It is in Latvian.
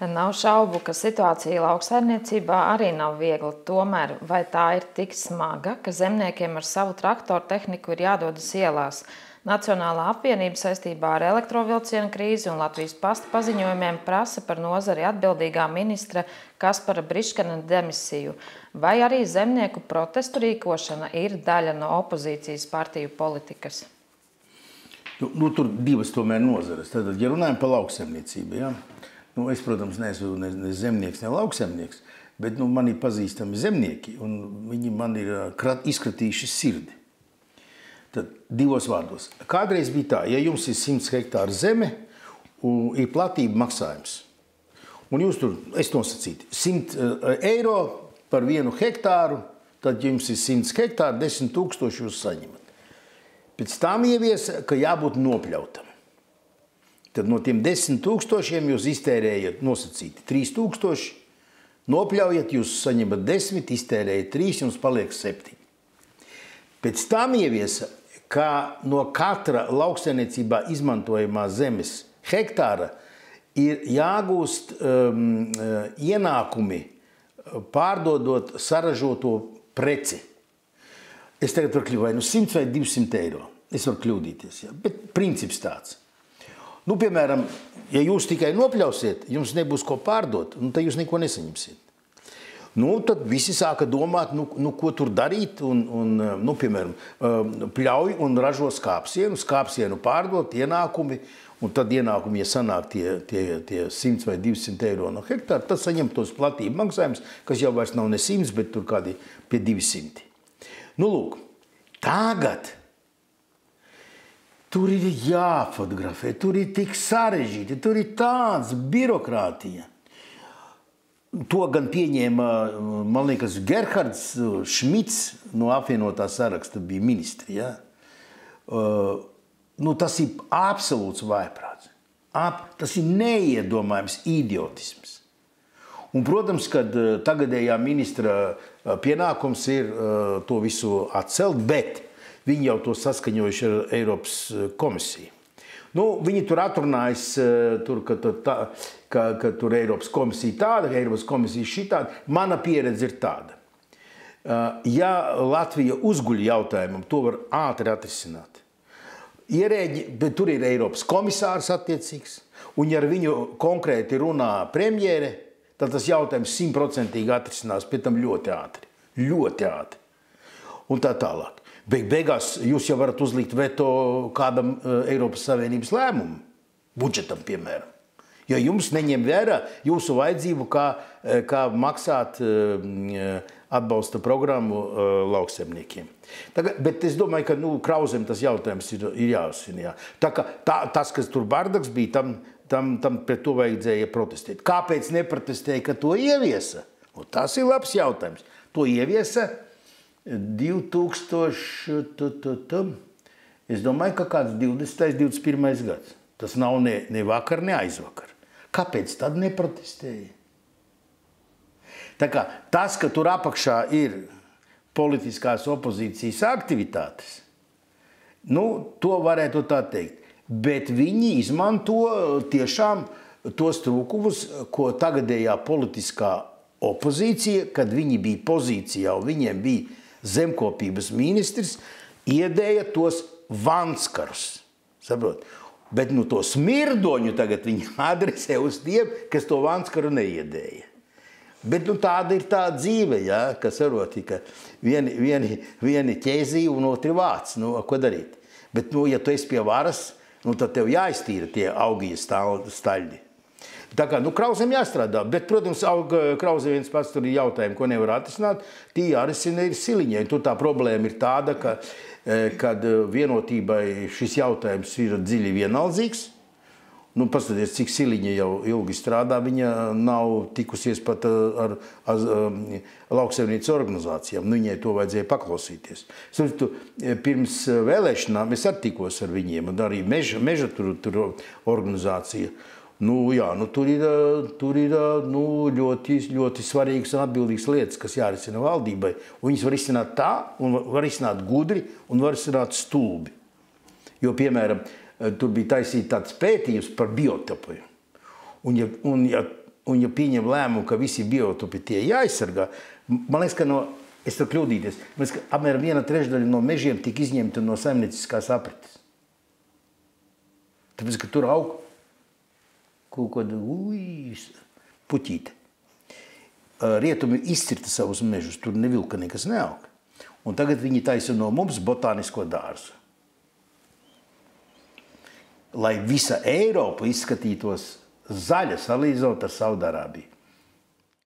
Nav šaubu, ka situācija lauksaimniecībā arī nav viegla. Tomēr vai tā ir tik smaga, ka zemniekiem ar savu traktoru tehniku ir jādodas ielās? Nacionālā apvienība saistībā ar elektrovilcienu krīzi un Latvijas pasta paziņojumiem prasa par nozari atbildīgā ministra Kaspara Briškana demisiju. Vai arī zemnieku protestu rīkošana ir daļa no opozīcijas partiju politikas? Tur divas tomēr nozares. Tad, ja runājam par lauksaimniecību, ja? Es, protams, neesmu ne zemnieks, ne lauksaimnieks, bet man ir pazīstami zemnieki, un viņi man ir izkratījuši sirdi. Tad divos vārdos. Kādreiz bija tā, ja jums ir 100 hektāru zeme, ir platība maksājums. Un jūs tur, es nosacītu, 100 eiro par 1 hektāru, tad jums ir 100 hektāri, 10 000 jūs saņemat. Pēc tam ieviesa, ka jābūt nopļautam. Tad no tiem 10 000 jūs iztērējat nosacīti 3 000, nopļaujat, jūs saņemat 10, iztērējat 3, jums paliek 7. Pēc tam ieviesa, ka no katra lauksaimniecībā izmantojamā zemes hektāra ir jāgūst ienākumi pārdodot saražoto preci. Es tagad varu kļūt vai 100 vai 200 eiro. Es varu kļūdīties, ja? Bet princips tāds. Piemēram, ja jūs tikai nopļausiet, jums nebūs ko pārdot, tad jūs neko nesaņemsiet. Tad visi sāka domāt, ko tur darīt, piemēram, pļauj un ražo skāpsienu pārdot, ienākumi, un tad ienākumi, ja sanāk tie 100 vai 200 eiro no hektāra, tad saņem tos platību maksājumus, kas jau vairs nav ne 100, bet tur kādi pie 200. Lūk, tagad tur ir jāfotografē, tur ir tik sarežģīti, tur ir tāds birokrātija. To gan pieņēma, man liekas, Gerhards Šmits no apvienotā saraksta bija ministri. Ja? Tas ir absolūts vājprāts. Tas ir neiedomājams idiotisms. Un, protams, kad tagadējā ministra pienākums ir to visu atcelt, bet viņi jau to saskaņojuši ar Eiropas komisiju. Viņi tur atrunājas, ka tur Eiropas komisija tāda, ka Eiropas komisija šitāda. Mana pieredze ir tāda. Ja Latvija uzguļ jautājumam, to var ātri atrisināt. Ierēģi, bet tur ir Eiropas komisārs attiecīgs, un ja ar viņu konkrēti runā premjere, tad tas jautājums 100% atrisinās, pēc tam ļoti ātri. Ļoti ātri. Un tā tālāk. Beigās jūs jau varat uzlikt veto kādam Eiropas Savienības lēmumam, budžetam, piemēram. Jo jums neņem vērā jūsu vajadzību, kā maksāt atbalsta programmu lauksaimniekiem. Bet es domāju, ka Krauzem tas jautājums ir jāuzsina. Jā. Tas, kas tur bardaks bija, tam pret to vajadzēja protestēt. Kāpēc neprotestēja, ka to ieviesa? Tas ir labs jautājums. To ieviesa 2000, es domāju, ka kāds 20. 21. gads. Tas nav ne vakar, ne aizvakar. Kāpēc tad neprotestēja? Tā kā tas, ka tur apakšā ir politiskās opozīcijas aktivitātes, to varētu tā teikt. Bet viņi izmanto tiešām tos trūkumus, ko tagadējā politiskā opozīcija, kad viņi bija pozīcijā un viņiem bija zemkopības ministrs, iedēja tos vanskarus. Saprot? Bet to smirdoņu tagad viņi adresē uz tiem, kas to vanskaru neiedēja. Bet tāda ir tā dzīve, ja, kas aroti, ka vieni ķēzī un otri vāc. Ko darīt? Bet, ja tu esi pie varas, tad tev jāiztīra tie augijas staļļi. Tā kā, Krauzem jāstrādā, bet, protams, Krauzem viens pats tur ir jautājumi, ko nevar atrisināt, tie jārisina ir Siliņai. Tur tā problēma ir tāda, kad vienotībai šis jautājums ir dziļi vienaldzīgs. Paskaties, cik Siliņa jau ilgi strādā, viņa nav tikusies pat ar lauksaimniecības organizācijām. Viņai to vajadzēja paklausīties. Pirms vēlēšanām es arī tikos ar viņiem, un arī meža tur organizācija. Tur ir ļoti, ļoti svarīgas un atbildīgas lietas, kas jārisina valdībai. Un viņas var izsināt tā, un var izsināt gudri, un var izsināt stulbi. Jo, piemēram, tur bija taisīt tāds pētījums par biotopu. Un ja un ja pieņem lēmumu, ka visi biotopi tie jāaizsargā, man liekas, ka es varu kļūdīties, man liekas, ka apmēram 1/3 no mežiem tika izņemta no saimnieciskās aprites. Tāpēc, ka tur aug kaut kāda puķīte. Rietumi izcirta savus mežus, tur nevilka nekas neaug. Un tagad viņi taisa no mums botānisko dārzu. Lai visa Eiropa izskatītos zaļa salīdzinot ar Saudārābiju.